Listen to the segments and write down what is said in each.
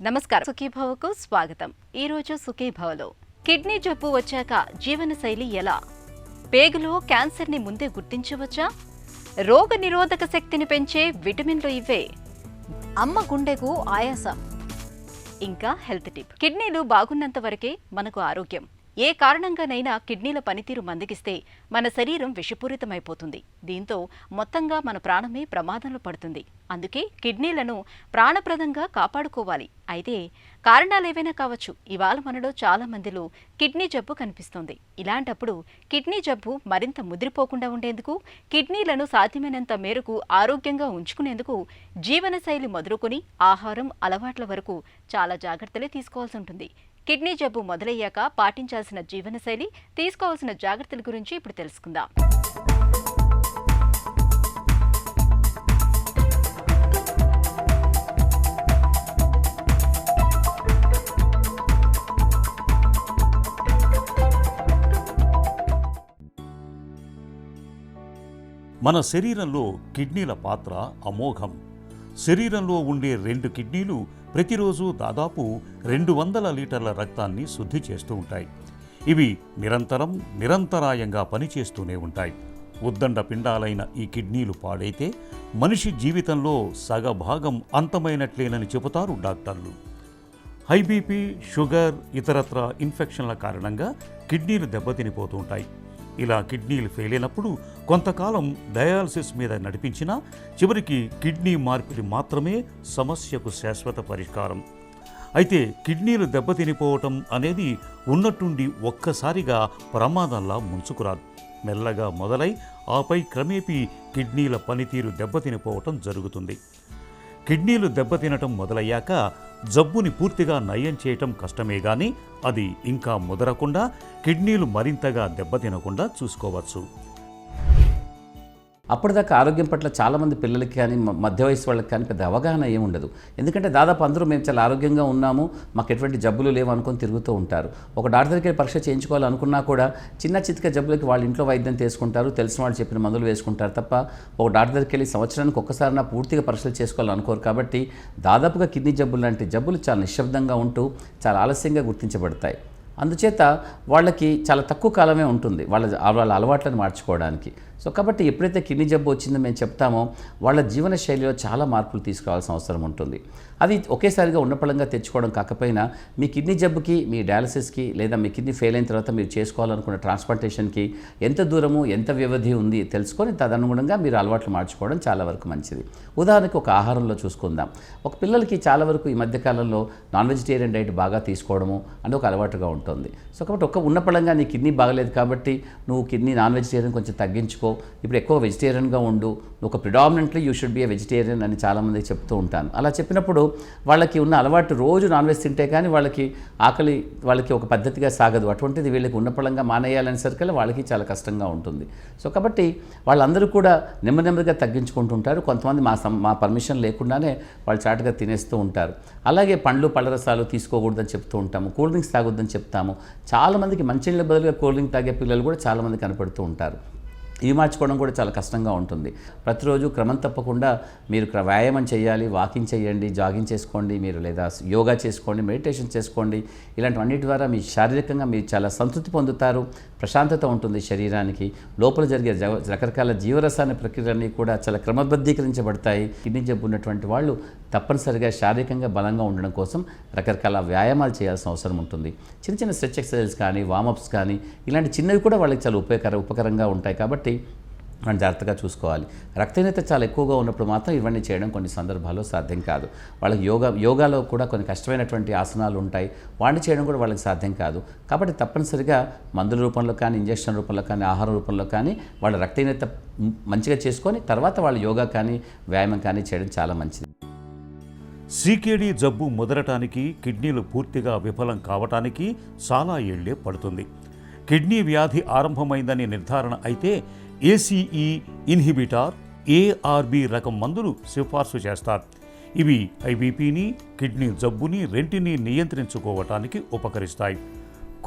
నమస్కారం, సుఖీభవకు స్వాగతం. ఈ రోజు సుఖీభవలో కిడ్నీ జబ్బు వచ్చాక జీవనశైలి ఎలా? పేగులో క్యాన్సర్ ని ముందే గుర్తించవచ్చా? రోగ నిరోధక శక్తిని పెంచే విటమిన్లు ఇవే. అమ్మ గుండెకు ఆయాసం. ఇంకా హెల్త్ టిప్. కిడ్నీలు బాగున్నంత వరకే మనకు ఆరోగ్యం. ఏ కారణంగానైనా కిడ్నీల పనితీరు మందగిస్తే మన శరీరం విషపూరితమైపోతుంది. దీంతో మొత్తంగా మన ప్రాణమే ప్రమాదంలో పడుతుంది. అందుకే కిడ్నీలను ప్రాణప్రదంగా కాపాడుకోవాలి. అయితే కారణాలేవైనా కావచ్చు, ఇవాళ మనలో చాలా మందిలో కిడ్నీ జబ్బు కనిపిస్తోంది. ఇలాంటప్పుడు కిడ్నీ జబ్బు మరింత ముదిరిపోకుండా ఉండేందుకు, కిడ్నీలను సాధ్యమైనంత మేరకు ఆరోగ్యంగా ఉంచుకునేందుకు జీవనశైలి మొదలుకొని ఆహారం అలవాట్ల వరకు చాలా జాగ్రత్తలే తీసుకోవాల్సి ఉంటుంది. కిడ్నీ జబ్బు మొదలయ్యాక పాటించాల్సిన జీవనశైలి, తీసుకోవాల్సిన జాగ్రత్తల గురించి ఇప్పుడు తెలుసుకుందాం. మన శరీరంలో కిడ్నీల పాత్ర అమోఘం. శరీరంలో ఉండే 2 కిడ్నీలు ప్రతిరోజు దాదాపు 200 లీటర్ల రక్తాన్ని శుద్ధి చేస్తూ ఉంటాయి. ఇవి నిరంతరాయంగా పనిచేస్తూనే ఉంటాయి. ఉద్దండ పిండాలైన ఈ కిడ్నీలు పాడైతే మనిషి జీవితంలో సగభాగం అంతమైనట్లేనని చెబుతారు డాక్టర్లు. హై బీపీ, షుగర్, ఇతరత్ర ఇన్ఫెక్షన్ల కారణంగా కిడ్నీలు దెబ్బతినిపోతూ ఉంటాయి. ఇలా కిడ్నీలు ఫెయిల్ అయినప్పుడు కొంతకాలం డయాలసిస్ మీద నడిపించినా చివరికి కిడ్నీ మార్పిడి మాత్రమే సమస్యకు శాశ్వత పరిష్కారం. అయితే కిడ్నీలు దెబ్బతినిపోవటం అనేది ఉన్నట్టుండి ఒక్కసారిగా ప్రమాదంలా ముంచుకురాదు. మెల్లగా మొదలై ఆపై క్రమేపీ కిడ్నీల పనితీరు దెబ్బతినిపోవటం జరుగుతుంది. కిడ్నీలు దెబ్బతినటం మొదలయ్యాక జబ్బుని పూర్తిగా నయం చేయటం కష్టమే గాని అది ఇంకా ముదరకుండా, కిడ్నీలు మరింతగా దెబ్బతినకుండా చూసుకోవచ్చు. అప్పటిదాకా ఆరోగ్యం పట్ల చాలామంది పిల్లలకి కానీ మధ్య వయసు వాళ్ళకి కానీ పెద్ద అవగాహన ఏముండదు. ఎందుకంటే దాదాపు అందరూ మేము చాలా ఆరోగ్యంగా ఉన్నాము, మాకు ఎటువంటి జబ్బులు లేవు అనుకొని తిరుగుతూ ఉంటారు. ఒక డాక్టర్ దగ్గర పరీక్ష చేయించుకోవాలనుకున్నా కూడా చిన్న చితక జబ్బులకి వాళ్ళ ఇంట్లో వైద్యం తీసుకుంటారు, తెలిసిన వాళ్ళు చెప్పిన మందులు వేసుకుంటారు తప్ప ఒక డాక్టర్ దగ్గరికి వెళ్ళి సంవత్సరానికి ఒక్కసారి పూర్తిగా పరీక్షలు చేసుకోవాలనుకోరు. కాబట్టి దాదాపుగా కిడ్నీ జబ్బులు లాంటి జబ్బులు చాలా నిశ్శబ్దంగా ఉంటూ చాలా ఆలస్యంగా గుర్తించబడతాయి. అందుచేత వాళ్ళకి చాలా తక్కువ కాలమే ఉంటుంది వాళ్ళ అలవాట్లను మార్చుకోవడానికి. సో కాబట్టి ఎప్పుడైతే కిడ్నీ జబ్బు వచ్చిందో మేము చెప్తామో వాళ్ళ జీవన శైలిలో చాలా మార్పులు తీసుకురావాల్సిన అవసరం ఉంటుంది. అది ఒకేసారిగా ఉన్నపళంగా తెచ్చుకోవడం కాకపోయినా మీ కిడ్నీ జబ్బుకి, మీ డయాలసిస్కి లేదా మీ కిడ్నీ ఫెయిల్ అయిన తర్వాత మీరు చేసుకోవాలనుకున్న ట్రాన్స్ప్లాంటేషన్కి ఎంత దూరము, ఎంత వ్యవధి ఉంది తెలుసుకొని తదనుగుణంగా మీరు అలవాట్లు మార్చుకోవడం చాలా వరకు మంచిది. ఉదాహరణకు ఒక ఆహారంలో చూసుకుందాం. ఒక పిల్లలకి చాలా వరకు ఈ మధ్యకాలంలో నాన్ వెజిటేరియన్ డైట్ బాగా తీసుకోవడము అని ఒక అలవాటుగా ఉంటుంది. సో కాబట్టి ఉన్నపళంగా నీ కిడ్నీ బాగలేదు కాబట్టి నువ్వు కిడ్నీ నాన్ వెజిటేరియన్ కొంచెం తగ్గించుకో, ఇప్పుడు ఎక్కువ వెజిటేరియన్గా ఉండు, ఒక predominantly you should be A vegetarian అని చాలామంది చెప్తూ ఉంటాను. అలా చెప్పినప్పుడు వాళ్ళకి ఉన్న అలవాటు రోజు నాన్ వెజ్ తింటే కానీ వాళ్ళకి ఆకలి వాళ్ళకి ఒక పద్ధతిగా సాగదు. అటువంటిది వీళ్ళకి ఉన్నపళంగా మానేయాలని సరికల్లా వాళ్ళకి చాలా కష్టంగా ఉంటుంది. సో కాబట్టి వాళ్ళందరూ కూడా నెమ్మదిగా తగ్గించుకుంటుంటారు. కొంతమంది మా పర్మిషన్ లేకుండానే వాళ్ళు చాటుగా తినేస్తూ ఉంటారు. అలాగే పండ్లు, పళ్ళ రసాలు తీసుకోకూడదని చెప్తూ ఉంటాము, కూల్ డ్రింక్స్ తాగొద్దని చెప్తాము. చాలామందికి మంచినీళ్ళ బదులుగా కూల్ డ్రింక్ తాగే పిల్లలు కూడా చాలామంది కనపడుతూ ఉంటారు. ఇవి మార్చుకోవడం కూడా చాలా కష్టంగా ఉంటుంది. ప్రతిరోజు క్రమం తప్పకుండా మీరు వ్యాయామం చేయాలి, వాకింగ్ చేయండి, జాగింగ్ చేసుకోండి, మీరు లేదా యోగా చేసుకోండి, మెడిటేషన్ చేసుకోండి. ఇలాంటివన్నిటి ద్వారా మీ శారీరకంగా మీరు చాలా సంతృప్తి పొందుతారు, ప్రశాంతత ఉంటుంది శరీరానికి. లోపల జరిగే రకరకాల జీవరసాయన ప్రక్రియలన్నీ కూడా చాలా క్రమబద్ధీకరించబడతాయి. కిడ్నీ జబ్బు ఉన్నటువంటి వాళ్ళు తప్పనిసరిగా శారీరకంగా బలంగా ఉండడం కోసం రకరకాల వ్యాయామాలు చేయాల్సిన అవసరం ఉంటుంది. చిన్న స్ట్రెచ్ ఎక్సర్సైజెస్ కానీ, వామప్స్ కానీ ఇలాంటి చిన్నవి కూడా వాళ్ళకి చాలా ఉపకరంగా ఉంటాయి. కాబట్టి మనం జాగ్రత్తగా చూసుకోవాలి. రక్తహీనత చాలా ఎక్కువగా ఉన్నప్పుడు మాత్రం ఇవన్నీ చేయడం కొన్ని సందర్భాల్లో సాధ్యం కాదు. వాళ్ళకి యోగాలో కూడా కొన్ని కష్టమైనటువంటి ఆసనాలు ఉంటాయి, వాటిని చేయడం కూడా వాళ్ళకి సాధ్యం కాదు. కాబట్టి తప్పనిసరిగా మందుల రూపంలో కానీ, ఇంజక్షన్ రూపంలో కానీ, ఆహార రూపంలో కానీ వాళ్ళ రక్తహీనత మంచిగా చేసుకొని తర్వాత వాళ్ళు యోగా కానీ, వ్యాయామం కానీ చేయడం చాలా మంచిది. సీకేడీ జబ్బు ముదరటానికి, కిడ్నీలు పూర్తిగా విఫలం కావటానికి చాలా ఏళ్లే పడుతుంది. కిడ్నీ వ్యాధి ఆరంభమైందని నిర్ధారణ అయితే ఏసీఈ ఇన్హిబిటార్, ఏఆర్బి రకం మందులు సిఫార్సు చేస్తారు. ఇవి ఐబీపీని, కిడ్నీ జబ్బుని రెంటిని నియంత్రించుకోవటానికి ఉపకరిస్తాయి.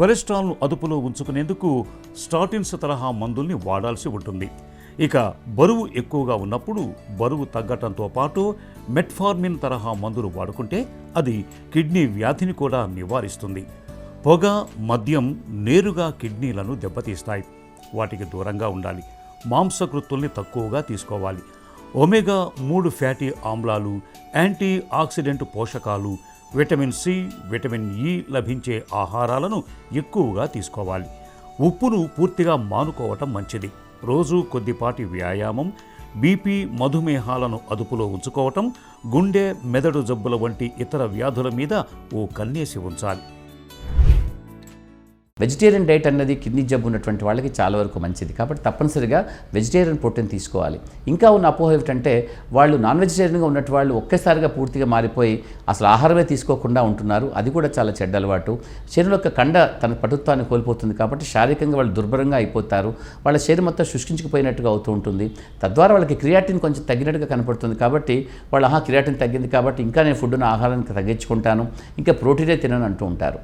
కొలెస్ట్రాల్ను అదుపులో ఉంచుకునేందుకు స్టాటిన్స్ తరహా మందుల్ని వాడాల్సి ఉంటుంది. ఇక బరువు ఎక్కువగా ఉన్నప్పుడు బరువు తగ్గటంతో పాటు మెట్ఫార్మిన్ తరహా మందులు వాడుకుంటే అది కిడ్నీ వ్యాధిని కూడా నివారిస్తుంది. పొగ, మద్యం నేరుగా కిడ్నీలను దెబ్బతీస్తాయి. వాటికి దూరంగా ఉండాలి. మాంసకృత్తుల్ని తక్కువగా తీసుకోవాలి. ఒమేగా 3 ఫ్యాటీ ఆమ్లాలు, యాంటీ ఆక్సిడెంట్ పోషకాలు, విటమిన్ సి, విటమిన్ ఇ లభించే ఆహారాలను ఎక్కువగా తీసుకోవాలి. ఉప్పును పూర్తిగా మానుకోవటం మంచిది. రోజు కొద్దిపాటి వ్యాయామం, బీపీ, మధుమేహాలను అదుపులో ఉంచుకోవటం, గుండె, మెదడు జబ్బుల వంటి ఇతర వ్యాధుల మీద ఓ కన్నేసి ఉంచాలి. వెజిటేరియన్ డైట్ అన్నది కిడ్నీ జబ్బు ఉన్నటువంటి వాళ్ళకి చాలా వరకు మంచిది. కాబట్టి తప్పనిసరిగా వెజిటేరియన్ ప్రోటీన్ తీసుకోవాలి. ఇంకా ఉన్న అపోహ ఏమిటంటే వాళ్ళు నాన్ వెజిటేరియన్గా ఉన్నట్టు వాళ్ళు ఒక్కసారిగా పూర్తిగా మారిపోయి అసలు ఆహారమే తీసుకోకుండా ఉంటున్నారు. అది కూడా చాలా చెడ్డ అలవాటు. శరీరంలో యొక్క కండ తన పటుత్వాన్ని కోల్పోతుంది. కాబట్టి శారీరకంగా వాళ్ళు దుర్భరంగా అయిపోతారు. వాళ్ళ శరీరం మొత్తం శుష్కించుకుపోయినట్టుగా అవుతూ ఉంటుంది. తద్వారా వాళ్ళకి క్రియాటిన్ కొంచెం తగ్గినట్టుగా కనపడుతుంది. కాబట్టి వాళ్ళు క్రియాటిన్ తగ్గింది కాబట్టి ఇంకా నేను ఫుడ్ను ఆహారానికి తగ్గించుకుంటాను, ఇంకా ప్రోటీనే తినను అంటూ ఉంటారు.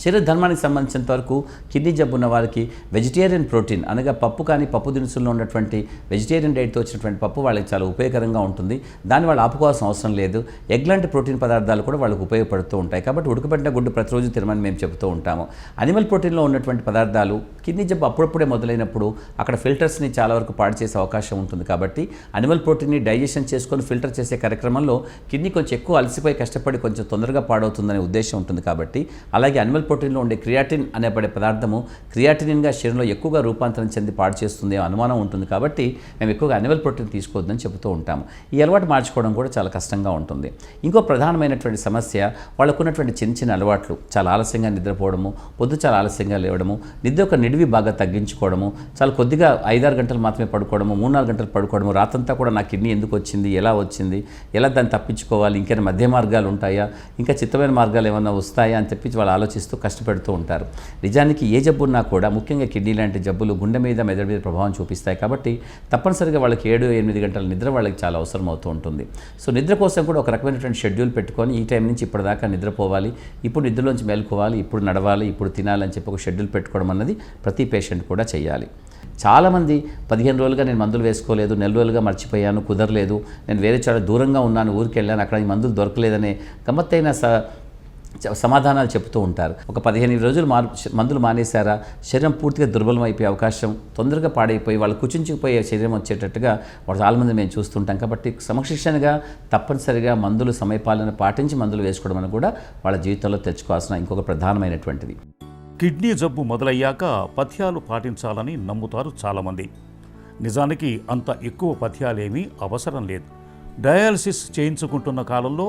శరీర ధర్మానికి సంబంధించినంత వరకు కిడ్నీ జబ్బు ఉన్న వారికి వెజిటేరియన్ ప్రోటీన్ అనగా పప్పు కానీ పప్పు దినుసుల్లో ఉన్నటువంటి వెజిటేరియన్ డైట్తో వచ్చినటువంటి పప్పు వాళ్ళకి చాలా ఉపయోగకరంగా ఉంటుంది. దాన్ని వాళ్ళు ఆపుకోవాల్సిన అవసరం లేదు. ఎగ్ లాంటి ప్రోటీన్ పదార్థాలు కూడా వాళ్ళకు ఉపయోగపడుతూ ఉంటాయి. కాబట్టి ఉడకబెట్టిన గుడ్డు ప్రతిరోజు తినమని మేము చెబుతూ ఉంటాము. అనిమల్ ప్రోటీన్లో ఉన్నటువంటి పదార్థాలు కిడ్నీ జబ్బు అప్పుడప్పుడే మొదలైనప్పుడు అక్కడ ఫిల్టర్స్ని చాలా వరకు పాడు చేసే అవకాశం ఉంటుంది. కాబట్టి అనిమల్ ప్రోటీన్ని డైజెషన్ చేసుకొని ఫిల్టర్ చేసే కార్యక్రమంలో కిడ్నీ కొంచెం ఎక్కువ అలసిపోయి కష్టపడి కొంచెం తొందరగా పాడవుతుందనే ఉద్దేశం ఉంటుంది. కాబట్టి అలాగే అనిమల్ ప్రోటీన్లో ఉండే క్రియాటిన్ అనేపడే పదార్థము క్రియాటినిన్గా శరీరంలో ఎక్కువగా రూపాంతరం చెంది పాడు చేస్తుంది అనుమానం ఉంటుంది. కాబట్టి మేము ఎక్కువగా అనిమల్ ప్రోటీన్ తీసుకోవద్దని చెబుతూ ఉంటాము. ఈ అలవాటు మార్చుకోవడం కూడా చాలా కష్టంగా ఉంటుంది. ఇంకో ప్రధానమైనటువంటి సమస్య వాళ్ళకున్నటువంటి చిన్న చిన్న అలవాట్లు. చాలా ఆలస్యంగా నిద్రపోవడము, పొద్దు చాలా ఆలస్యంగా లేవడము, నిద్ర యొక్క నిడివి బాగా తగ్గించుకోవడము, చాలా కొద్దిగా 5-6 గంటలు మాత్రమే పడుకోవడము, 3-4 గంటలు పడుకోవడము, రాత్రంతా కూడా నా కిడ్నీ ఎందుకు వచ్చింది, ఎలా వచ్చింది, ఎలా దాన్ని తప్పించుకోవాలి, ఇంకేమైనా మధ్య మార్గాలు ఉంటాయా, ఇంకా చిత్తమైన మార్గాలు ఏమైనా వస్తాయా అని చెప్పి వాళ్ళు ఆలోచిస్తూ కష్టపెడుతూ ఉంటారు. నిజానికి ఏ జబ్బు ఉన్నా కూడా ముఖ్యంగా కిడ్నీ లాంటి జబ్బులు గుండె మీద మెదడు మీద ప్రభావం చూపిస్తాయి. కాబట్టి తప్పనిసరిగా వాళ్ళకి 7-8 గంటల నిద్ర వాళ్ళకి చాలా అవసరం అవుతూ ఉంటుంది. సో నిద్ర కోసం కూడా ఒక రకమైనటువంటి షెడ్యూల్ పెట్టుకొని ఈ టైం నుంచి ఇప్పటిదాకా నిద్రపోవాలి, ఇప్పుడు నిద్రలోంచి మేలుకోవాలి, ఇప్పుడు నడవాలి, ఇప్పుడు తినాలని చెప్పి ఒక షెడ్యూల్ పెట్టుకోవడం అన్నది ప్రతి పేషెంట్ కూడా చేయాలి. చాలామంది 15 రోజులుగా నేను మందులు వేసుకోలేదు, నెల రోజులుగా మర్చిపోయాను, కుదరలేదు, నేను వేరే చాలా దూరంగా ఉన్నాను, ఊరికి వెళ్ళాను, అక్కడ ఈ మందులు దొరకలేదనే గమ్మత్తైన సమాధానాలు చెప్తూ ఉంటారు. ఒక 15 రోజులు మందులు మానేశారా శరీరం పూర్తిగా దుర్బలం అయిపోయే అవకాశం, తొందరగా పాడైపోయి వాళ్ళు కుచించుకుపోయే శరీరం వచ్చేటట్టుగా వాళ్ళు చాలామంది మేము చూస్తుంటాం. కాబట్టి సమశిక్షణగా తప్పనిసరిగా మందులు సమయపాలన పాటించి మందులు వేసుకోవడం అని కూడా వాళ్ళ జీవితంలో తెచ్చుకోవాల్సిన ఇంకొక ప్రధానమైనటువంటిది. కిడ్నీ జబ్బు మొదలయ్యాక పథ్యాలు పాటించాలని నమ్ముతారు చాలామంది. నిజానికి అంత ఎక్కువ పథ్యాలేమీ అవసరం లేదు. డయాలసిస్ చేయించుకుంటున్న కాలంలో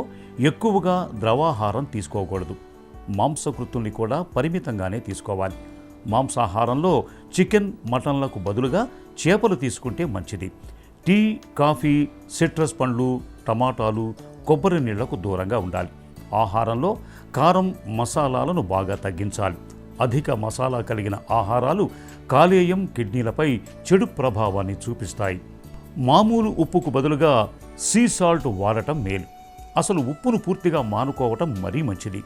ఎక్కువగా ద్రవాహారం తీసుకోకూడదు. మాంసకృత్తుల్ని కూడా పరిమితంగానే తీసుకోవాలి. మాంసాహారంలో చికెన్, మటన్లకు బదులుగా చేపలు తీసుకుంటే మంచిది. టీ, కాఫీ, సిట్రస్ పండ్లు, టమాటాలు, కొబ్బరి నీళ్లకు దూరంగా ఉండాలి. ఆహారంలో కారం, మసాలాలను బాగా తగ్గించాలి. అధిక మసాలా కలిగిన ఆహారాలు కాలేయం, కిడ్నీలపై చెడు ప్రభావాన్ని చూపిస్తాయి. మామూలు ఉప్పుకు బదులుగా సీ సాల్ట్ వాడటం మేలు. అసలు ఉప్పును పూర్తిగా మానుకోవటం మరీ మంచిది.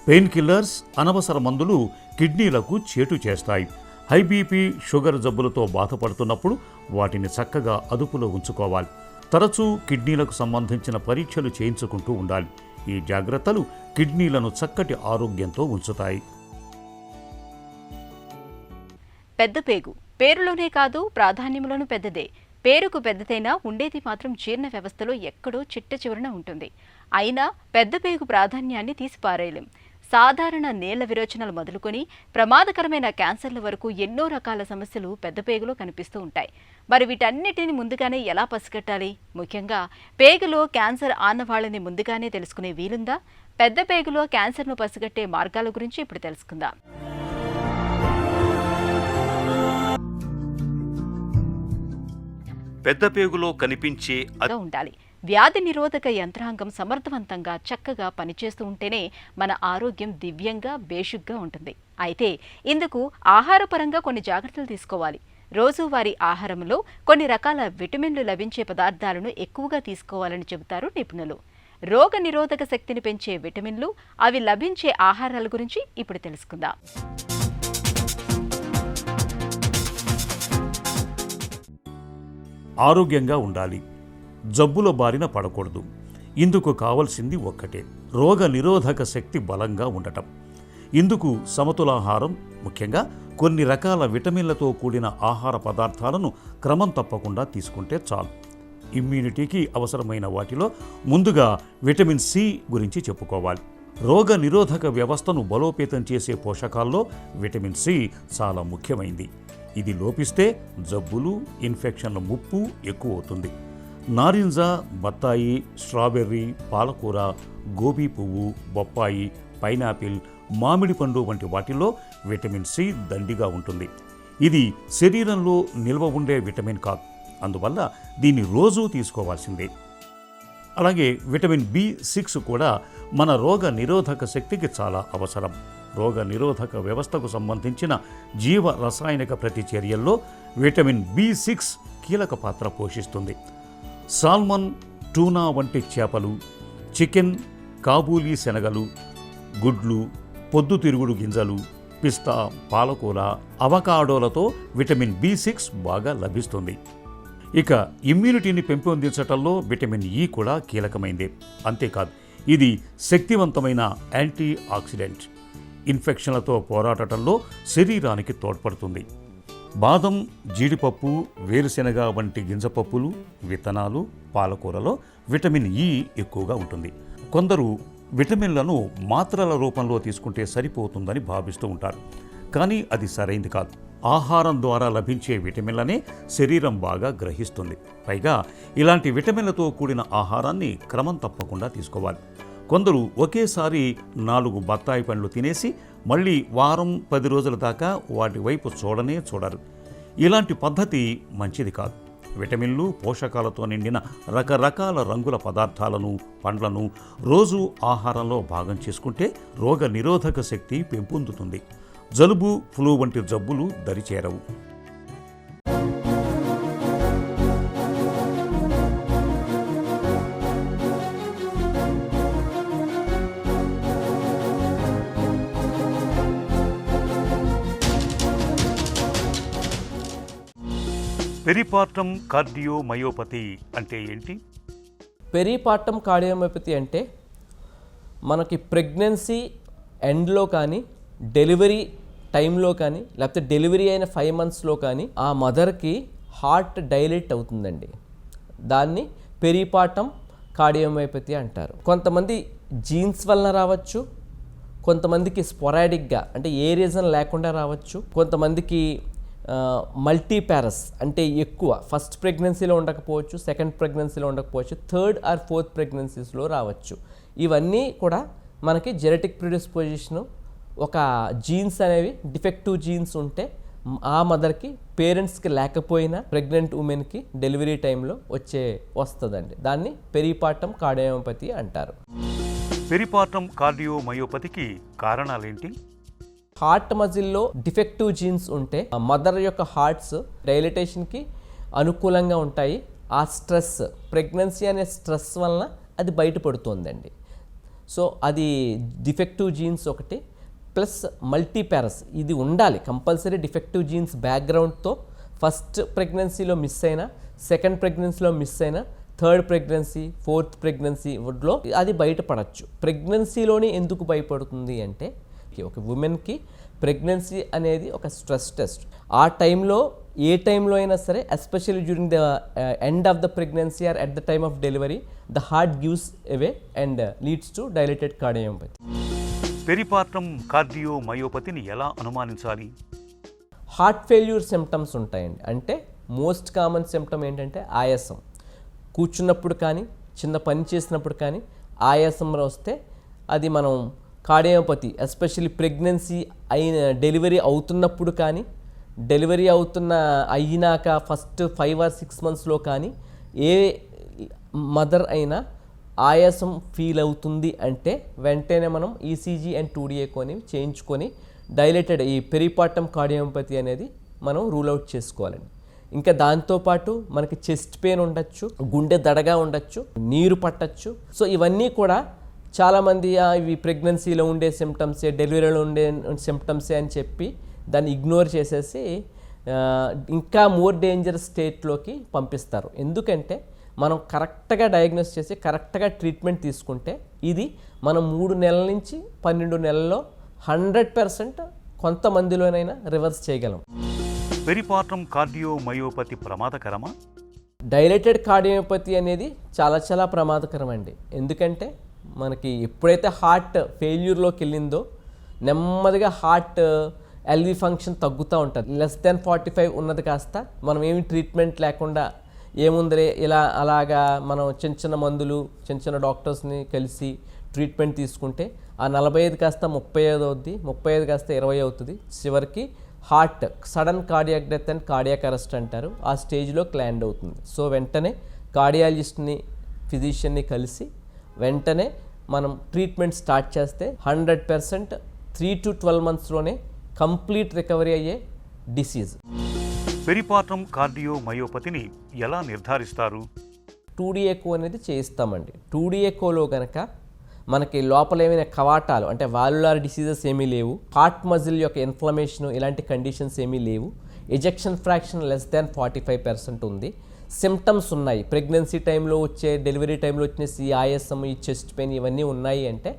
పెయిన్ కిల్లర్స్, అనవసర మందులు కిడ్నీలకు చేటు చేస్తాయి. హై బీపీ, షుగర్ జబ్బులతో బాధపడుతున్నప్పుడు వాటిని చక్కగా అదుపులో ఉంచుకోవాలి. తరచూ కిడ్నీలకు సంబంధించిన పరీక్షలు చేయించుకుంటూ ఉండాలి. ఈ జాగ్రత్తలు కిడ్నీలను చక్కటి ఆరోగ్యంతో ఉంచుతాయి. పెద్ద పేగు పేరులోనే కాదు, ప్రాధాన్యంలోనూ పెద్దదే. పేరుకు పెద్దదైనా ఉండేది మాత్రం జీర్ణ వ్యవస్థలో ఎక్కడో చిట్ట చివరన ఉంటుంది. అయినా పెద్ద పేగు ప్రాధాన్యాన్ని తీసిపారేయలేం. సాధారణ నేళ్ల విరోచనలు మొదలుకొని ప్రమాదకరమైన క్యాన్సర్ల వరకు ఎన్నో రకాల సమస్యలు పెద్ద పేగులో కనిపిస్తూ ఉంటాయి. మరి వీటన్నిటిని ముందుగానే ఎలా పసిగట్టాలి? ముఖ్యంగా పేగులో క్యాన్సర్ ఆనవాళ్లని ముందుగానే తెలుసుకునే వీలుందా? పెద్ద పేగులో క్యాన్సర్ను పసిగట్టే మార్గాల గురించి ఇప్పుడు తెలుసుకుందాం. పెద్ద పేగులో కనిపించే ఉండాలి. వ్యాధి నిరోధక యంత్రాంగం సమర్థవంతంగా చక్కగా పనిచేస్తూ ఉంటేనే మన ఆరోగ్యం దివ్యంగా బేషుగ్గా ఉంటుంది. అయితే ఇందుకు ఆహారపరంగా కొన్ని జాగ్రత్తలు తీసుకోవాలి. రోజువారీ ఆహారంలో కొన్ని రకాల విటమిన్లు లభించే పదార్థాలను ఎక్కువగా తీసుకోవాలని చెబుతారు నిపుణులు. రోగ నిరోధక శక్తిని పెంచే విటమిన్లు, అవి లభించే ఆహారాల గురించి ఇప్పుడు తెలుసుకుందాం. ఆరోగ్యంగా ఉండాలి, జబ్బుల బారిన పడకూడదు. ఇందుకు కావలసింది ఒక్కటే, రోగ నిరోధక శక్తి బలంగా ఉండటం. ఇందుకు సమతులాహారం, ముఖ్యంగా కొన్ని రకాల విటమిన్లతో కూడిన ఆహార పదార్థాలను క్రమం తప్పకుండా తీసుకుంటే చాలు. ఇమ్యూనిటీకి అవసరమైన వాటిలో ముందుగా విటమిన్ సి గురించి చెప్పుకోవాలి. రోగ నిరోధక వ్యవస్థను బలోపేతం చేసే పోషకాల్లో విటమిన్ సి చాలా ముఖ్యమైంది. ఇది లోపిస్తే జబ్బులు, ఇన్ఫెక్షన్ల ముప్పు ఎక్కువ అవుతుంది. నారింజ, బత్తాయి, స్ట్రాబెర్రీ, పాలకూర, గోబీ పువ్వు, బొప్పాయి, పైనాపిల్, మామిడి పండు వంటి వాటిల్లో విటమిన్ సి దండిగా ఉంటుంది. ఇది శరీరంలో నిల్వ ఉండే విటమిన్ కాదు, అందువల్ల దీన్ని రోజూ తీసుకోవాల్సిందే. అలాగే విటమిన్ బి6 కూడా మన రోగ నిరోధక శక్తికి చాలా అవసరం. రోగ నిరోధక వ్యవస్థకు సంబంధించిన జీవ రసాయనిక ప్రతిచర్యల్లో విటమిన్ బి6 కీలక పాత్ర పోషిస్తుంది. సాల్మన్, టూనా వంటి చేపలు, చికెన్, కాబూలీ శనగలు, గుడ్లు, పొద్దుతిరుగుడు గింజలు, పిస్తా, పాలకూర, అవకాడోలతో విటమిన్ బి6 బాగా లభిస్తుంది. ఇక ఇమ్యూనిటీని పెంపొందించటంలో విటమిన్ ఇ కూడా కీలకమైందే. అంతేకాదు, ఇది శక్తివంతమైన యాంటీ ఆక్సిడెంట్. ఇన్ఫెక్షన్లతో పోరాడటంలో శరీరానికి తోడ్పడుతుంది. బాదం, జీడిపప్పు, వేరుశెనగ వంటి గింజపప్పులు, విత్తనాలు, పాలకూరలో విటమిన్ ఇ ఎక్కువగా ఉంటుంది. కొందరు విటమిన్లను మాత్రల రూపంలో తీసుకుంటే సరిపోతుందని భావిస్తూ ఉంటారు, కానీ అది సరైంది కాదు. ఆహారం ద్వారా లభించే విటమిన్లనే శరీరం బాగా గ్రహిస్తుంది. పైగా ఇలాంటి విటమిన్లతో కూడిన ఆహారాన్ని క్రమం తప్పకుండా తీసుకోవాలి. కొందరు ఒకేసారి 4 బత్తాయి పండ్లు తినేసి మళ్ళీ వారం 10 రోజుల దాకా వాటి వైపు చూడరు. ఇలాంటి పద్ధతి మంచిది కాదు. విటమిన్లు, పోషకాలతో నిండిన రకరకాల రంగుల పదార్థాలను, పండ్లను రోజు ఆహారంలో భాగం చేసుకుంటే రోగ నిరోధక శక్తి పెంపొందుతుంది. జలుబు, ఫ్లూ వంటి జబ్బులు దరిచేరవు. పెరిపార్టమ్ కార్డియోమయోపతి అంటే ఏంటి? పెరిపార్టమ్ కార్డియోమయోపతి అంటే మనకి ప్రెగ్నెన్సీ ఎండ్లో కానీ, డెలివరీ టైంలో కానీ, లేకపోతే డెలివరీ అయిన 5 monthsలో కానీ ఆ మదర్కి హార్ట్ డైలేట్ అవుతుందండి. దాన్ని పెరిపార్టమ్ కార్డియోమయోపతి అంటారు. కొంతమంది జీన్స్ వలన రావచ్చు, కొంతమందికి స్పొరాడిక్గా అంటే ఏ రీజన్ లేకుండా రావచ్చు, కొంతమందికి మల్టీపారస్ అంటే ఎక్కువ ఫస్ట్ ప్రెగ్నెన్సీలో ఉండకపోవచ్చు, సెకండ్ ప్రెగ్నెన్సీలో ఉండకపోవచ్చు, థర్డ్ ఆర్ ఫోర్త్ ప్రెగ్నెన్సీస్లో రావచ్చు. ఇవన్నీ కూడా మనకి జెనెటిక్ ప్రిడిస్పోజిషను, ఒక జీన్స్ అనేవి డిఫెక్టివ్ జీన్స్ ఉంటే ఆ మదర్కి, పేరెంట్స్కి లేకపోయినా ప్రెగ్నెంట్ ఉమెన్కి డెలివరీ టైంలో వస్తుందండి. దాన్ని పెరిపార్టమ్ కార్డియోమయోపతి అంటారు. పెరిపార్టమ్ కార్డియోమయోపతికి కారణాలేంటి? హార్ట్ మజిల్లో డిఫెక్టివ్ జీన్స్ ఉంటే మదర్ యొక్క హార్ట్స్ డైలటేషన్కి అనుకూలంగా ఉంటాయి. ఆ స్ట్రెస్, ప్రెగ్నెన్సీ అనే స్ట్రెస్ వలన అది బయటపడుతుందండి. సో అది డిఫెక్టివ్ జీన్స్ ఒకటి, ప్లస్ మల్టీపారస్ ఇది ఉండాలి కంపల్సరీ. డిఫెక్టివ్ జీన్స్ బ్యాక్గ్రౌండ్తో ఫస్ట్ ప్రెగ్నెన్సీలో మిస్ అయినా, సెకండ్ ప్రెగ్నెన్సీలో మిస్ అయినా, థర్డ్ ప్రెగ్నెన్సీ, ఫోర్త్ ప్రెగ్నెన్సీలో అది బయటపడచ్చు. ప్రెగ్నెన్సీలోనే ఎందుకు భయపడుతుంది అంటే, ఒక ఉమెన్కి ప్రెగ్నెన్సీ అనేది ఒక స్ట్రెస్ టెస్ట్. ఆ టైంలో ఏ టైంలో అయినా సరే, especially during the end of the pregnancy or at the time of delivery, the heart gives away and leads to dilated cardiomyopathy. Peripartum కార్డియోమయోపతిని ఎలా అనుమానించాలి? హార్ట్ ఫెయిల్యూర్ సిమ్టమ్స్ ఉంటాయండి. అంటే మోస్ట్ కామన్ సిమ్టమ్ ఏంటంటే ఆయాసం. కూర్చున్నప్పుడు కానీ, చిన్న పని చేసినప్పుడు కానీ ఆయాసం వస్తే అది మనం కార్డియోమయోపతి, ఎస్పెషల్లీ ప్రెగ్నెన్సీ డెలివరీ అవుతున్నప్పుడు కానీ, డెలివరీ అయినాక ఫస్ట్ 5 or 6 monthsలో కానీ ఏ మదర్ అయినా ఆయాసం ఫీల్ అవుతుంది అంటే వెంటనే మనం ఈసీజీ అండ్ 2D ఎకోని చేయించుకొని డైలేటెడ్ ఈ పెరిపార్టమ్ కార్డియోమయోపతి అనేది మనం రూల్ అవుట్ చేసుకోవాలండి. ఇంకా దాంతోపాటు మనకి చెస్ట్ పెయిన్ ఉండొచ్చు, గుండె దడగా ఉండొచ్చు, నీరు పట్టచ్చు. సో ఇవన్నీ కూడా చాలామంది ఇవి ప్రెగ్నెన్సీలో ఉండే సిమ్టమ్సే, డెలివరీలో ఉండే సిమ్టమ్సే అని చెప్పి దాన్ని ఇగ్నోర్ చేసేసి ఇంకా మోర్ డేంజరస్ స్టేట్లోకి పంపిస్తారు. ఎందుకంటే మనం కరెక్ట్గా డయాగ్నోస్ చేసి కరెక్ట్గా ట్రీట్మెంట్ తీసుకుంటే ఇది మనం 3 నెలల నుంచి 12 నెలల్లో 100% కొంతమందిలోనైనా రివర్స్ చేయగలం. పెరిపార్టం కార్డియోమయోపతి ప్రమాదకరమా? డైలేటెడ్ కార్డియోపతి అనేది చాలా ప్రమాదకరం అండి. ఎందుకంటే మనకి ఎప్పుడైతే హార్ట్ ఫెయిల్యూర్లోకి వెళ్ళిందో నెమ్మదిగా హార్ట్ ఎల్వి ఫంక్షన్ తగ్గుతూ ఉంటుంది. <45 ఉన్నది కాస్త మనం ఏమి ట్రీట్మెంట్ లేకుండా ఏముందరే ఇలా అలాగా మనం చిన్న మందులు చిన్న డాక్టర్స్ని కలిసి ట్రీట్మెంట్ తీసుకుంటే ఆ 45 కాస్త 35 అవుద్ది, 35 కాస్త 20 అవుతుంది. చివరికి heart sudden cardiac death and cardiac arrest అంటారు, ఆ స్టేజ్లో ల్యాండ్ అవుతుంది. సో వెంటనే కార్డియాలజిస్ట్ని ఫిజిషియన్ని కలిసి వెంటనే మనం ట్రీట్మెంట్ స్టార్ట్ చేస్తే 100% 3 to 12 monthsలోనే కంప్లీట్ రికవరీ అయ్యే డిసీజ్. పెరిపార్టం కార్డియోమయోపతిని ఎలా నిర్ధారిస్తారు? 2D ఎకో అనేది చేయిస్తామండి. 2D ఎకోలో కనుక మనకి లోపల ఏమైనా కవాటాలు అంటే వాల్యులార్ డిసీజెస్ ఏమీ లేవు, హార్ట్ మజిల్ యొక్క ఇన్ఫ్లమేషన్ ఇలాంటి కండిషన్స్ ఏమీ లేవు, ఎజెక్షన్ ఫ్రాక్షన్ <45% ఉంది, సిమ్టమ్స్ ఉన్నాయి, ప్రెగ్నెన్సీ టైంలో వచ్చే డెలివరీ టైంలో వచ్చే ఈ ఆయాసం ఈ చెస్ట్ పెయిన్ ఇవన్నీ ఉన్నాయి అంటే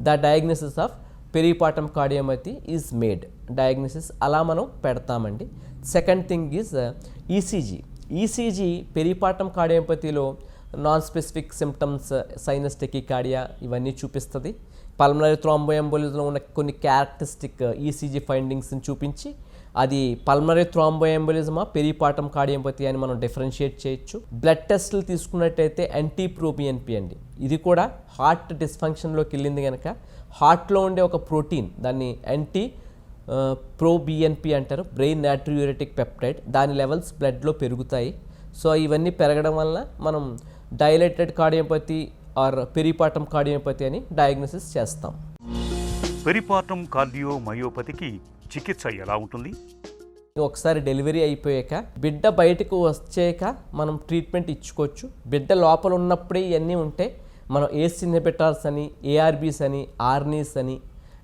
the diagnosis of peripartum cardiomyopathy is made. Diagnosis అలా మనం పెడతామండి. Second thing is ECG. ECG peripartum కార్డియోమయోపతిలో non specific symptoms sinus tachycardia ఇవన్నీ చూపిస్తుంది. పల్మనరీ థ్రాంబోఎంబోలిజంలో ఉన్న కొన్ని క్యారెక్టరిస్టిక్ ఈసీజీ ఫైండింగ్స్ని చూపించి అది పల్మనరీ థ్రాంబోఎంబోలిజమా పెరిపార్టం కార్డియోమయోపతి అని మనం డిఫరెన్షియేట్ చేయొచ్చు. బ్లడ్ టెస్టులు తీసుకున్నట్టయితే యాంటీప్రోబిఎన్పి అండి, ఇది కూడా హార్ట్ డిస్ఫంక్షన్లోకి వెళ్ళింది కనుక హార్ట్లో ఉండే ఒక ప్రోటీన్ దాన్ని ప్రోబిఎన్పి అంటారు, బ్రెయిన్ నాట్రియూరెటిక్ పెప్టైడ్, దాని లెవెల్స్ బ్లడ్లో పెరుగుతాయి. సో ఇవన్నీ పెరగడం వల్ల మనం డైలేటెడ్ కార్డియోపతి ఆర్ పెరిపార్టం కార్డియోపతి అని డయాగ్నోసిస్ చేస్తాం. పెరిపార్టం కార్డియోమయోపతికి చికిత్స ఎలా ఉంటుంది? ఒకసారి డెలివరీ అయిపోయాక బిడ్డ బయటకు వచ్చాక మనం ట్రీట్మెంట్ ఇచ్చుకోవచ్చు. బిడ్డ లోపల ఉన్నప్పుడే ఇవన్నీ ఉంటే మనం ఏస్ ఇన్హిబిటార్స్ అని, ఏఆర్బీస్ అని, ఆర్నీస్ అని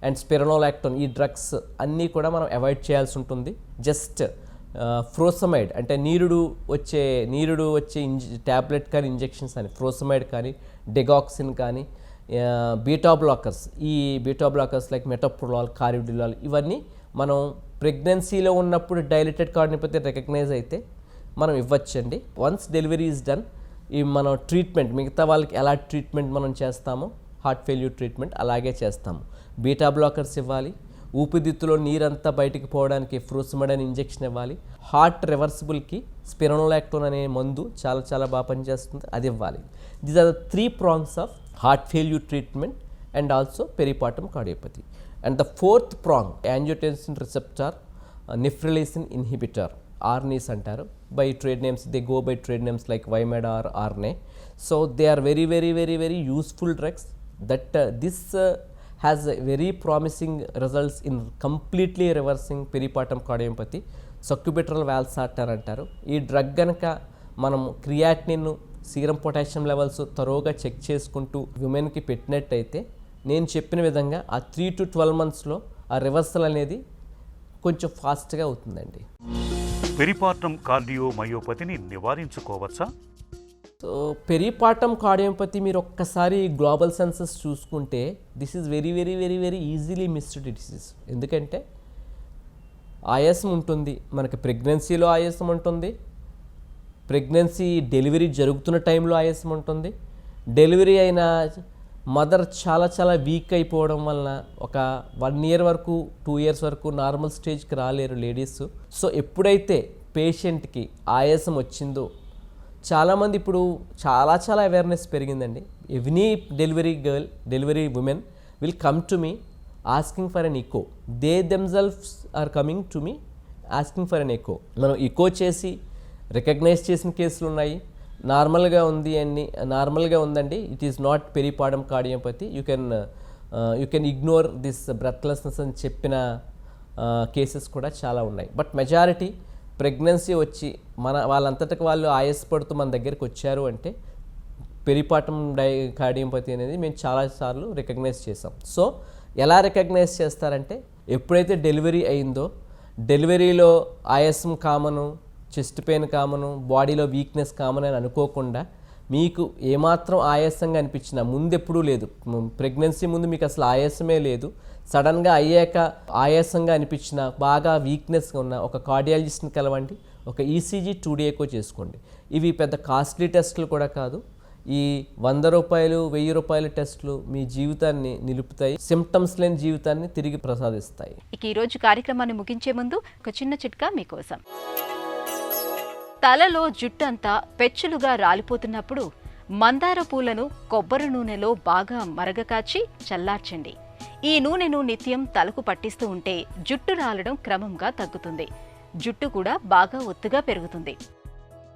అండ్ స్పిరనోలాక్టోన్ ఈ డ్రగ్స్ అన్నీ కూడా మనం అవాయిడ్ చేయాల్సి ఉంటుంది. జస్ట్ ఫ్రోసమైడ్ అంటే నీరుడు వచ్చే ట్యాబ్లెట్ కానీ ఇంజెక్షన్స్ అని ఫ్రోసమైడ్ కానీ డెగాక్సిన్ కానీ బీటా బ్లాకర్స్, ఈ బీటా బ్లాకర్స్ లైక్ మెటోప్రోలాల్, కారిడిలాల్ ఇవన్నీ మనం ప్రెగ్నెన్సీలో ఉన్నప్పుడు డైలేటెడ్ కార్డియోపతి రికగ్నైజ్ అయితే మనం ఇవ్వచ్చండి. వన్స్ డెలివరీ ఈజ్ డన్ ఈ మనం ట్రీట్మెంట్ మిగతా వాళ్ళకి ఎలా ట్రీట్మెంట్ మనం చేస్తామో హార్ట్ ఫెయిల్యూర్ ట్రీట్మెంట్ అలాగే చేస్తాము. బీటా బ్లాకర్స్ ఇవ్వాలి, ఊపిరితిత్తులో నీరంతా బయటికి పోవడానికి ఫ్రూసమైడ్ అనే ఇంజెక్షన్ ఇవ్వాలి, హార్ట్ రివర్సిబుల్కి స్పిరనోలాక్టోన్ అనే మందు చాలా బాగా పనిచేస్తుంది, అది ఇవ్వాలి. These are the 3 prongs of heart failure treatment and also peripartum cardiopathy. And the 4th prong angiotensin receptor neprilysin inhibitor, ARNIs అంటారు. By trade names they go by trade names like Vymada or ఆర్నే. So they are very useful drugs that this has very promising results in completely reversing peripartum cardiomyopathy. Sacubitril valsartan అంటారు. ఈ drug కనుక మనం creatinine, serum potassium levels తరోగా check చేసుకుంటూ విమెన్కి పెట్టినట్టయితే నేను చెప్పిన విధంగా ఆ 3 to 12 monthsలో ఆ రివర్సల్ అనేది కొంచెం ఫాస్ట్గా అవుతుందండి. పెరిపార్టం కార్డియోమయోపతిని నివారించుకోవచ్చా? సో పెరిపార్టం కార్డియోపతి మీరు ఒక్కసారి గ్లోబల్ సెన్సస్ చూసుకుంటే this is very easily missed disease. ఎందుకంటే ఆయాసం ఉంటుంది, మనకి ప్రెగ్నెన్సీలో ఆయాసం ఉంటుంది, ప్రెగ్నెన్సీ డెలివరీ జరుగుతున్న టైంలో ఆయాసం ఉంటుంది, డెలివరీ అయిన మదర్ చాలా వీక్ అయిపోవడం వలన ఒక 1 year వరకు 2 years వరకు నార్మల్ స్టేజ్కి రాలేరు లేడీస్. సో ఎప్పుడైతే పేషెంట్కి ఆయాసం వచ్చిందో చాలామంది ఇప్పుడు చాలా అవేర్నెస్ పెరిగిందండి. Every delivery women will come to me asking for an echo. They themselves are coming to me asking for an echo. మనం ఎకో చేసి రికగ్నైజ్ చేసిన కేసులు ఉన్నాయి. నార్మల్గా ఉందండి, it is not పెరిపార్టం cardiopathy, you can ignore this breathlessness అని చెప్పిన cases కూడా చాలా ఉన్నాయి. బట్ మెజారిటీ ప్రెగ్నెన్సీ వచ్చి వాళ్ళంతటికి వాళ్ళు ఆయాసపడుతూ మన దగ్గరికి వచ్చారు అంటే పెరిపార్టం కార్డియోపతి అనేది మేము చాలాసార్లు రికగ్నైజ్ చేసాం. సో ఎలా రికగ్నైజ్ చేస్తారంటే ఎప్పుడైతే డెలివరీ అయిందో డెలివరీలో ఆయాసం కామను, చెస్ట్ పెయిన్ కామను, బాడీలో వీక్నెస్ కామన్ అని అనుకోకుండా మీకు ఏమాత్రం ఆయాసంగా అనిపించినా, ముందు ఎప్పుడూ లేదు, ప్రెగ్నెన్సీ ముందు మీకు అసలు ఆయాసమే లేదు, సడన్గా అయ్యాక ఆయాసంగా అనిపించిన, బాగా వీక్నెస్గా ఉన్న ఒక కార్డియాలజిస్ట్ని కలవండి, ఒక ఈసీజీ 2D ఎకో చేసుకోండి. ఇవి పెద్ద కాస్ట్లీ టెస్టులు కూడా కాదు. ఈ 100 రూపాయలు 1000 రూపాయల టెస్టులు మీ జీవితాన్ని నిలుపుతాయి, సిమ్టమ్స్ లేని జీవితాన్ని తిరిగి ప్రసాదిస్తాయి. ఇక ఈరోజు కార్యక్రమాన్ని ముగించే ముందు ఒక చిన్న చిట్కా మీకోసం. తలలో జుట్టంతా పెచ్చులుగా రాలిపోతున్నప్పుడు మందార పూలను కొబ్బరి నూనెలో బాగా మరగకాచి చల్లార్చండి. ఈ నూనెను నిత్యం తలకు పట్టిస్తూ ఉంటే జుట్టు రాలడం క్రమంగా తగ్గుతుంది, జుట్టు కూడా బాగా ఒత్తుగా పెరుగుతుంది.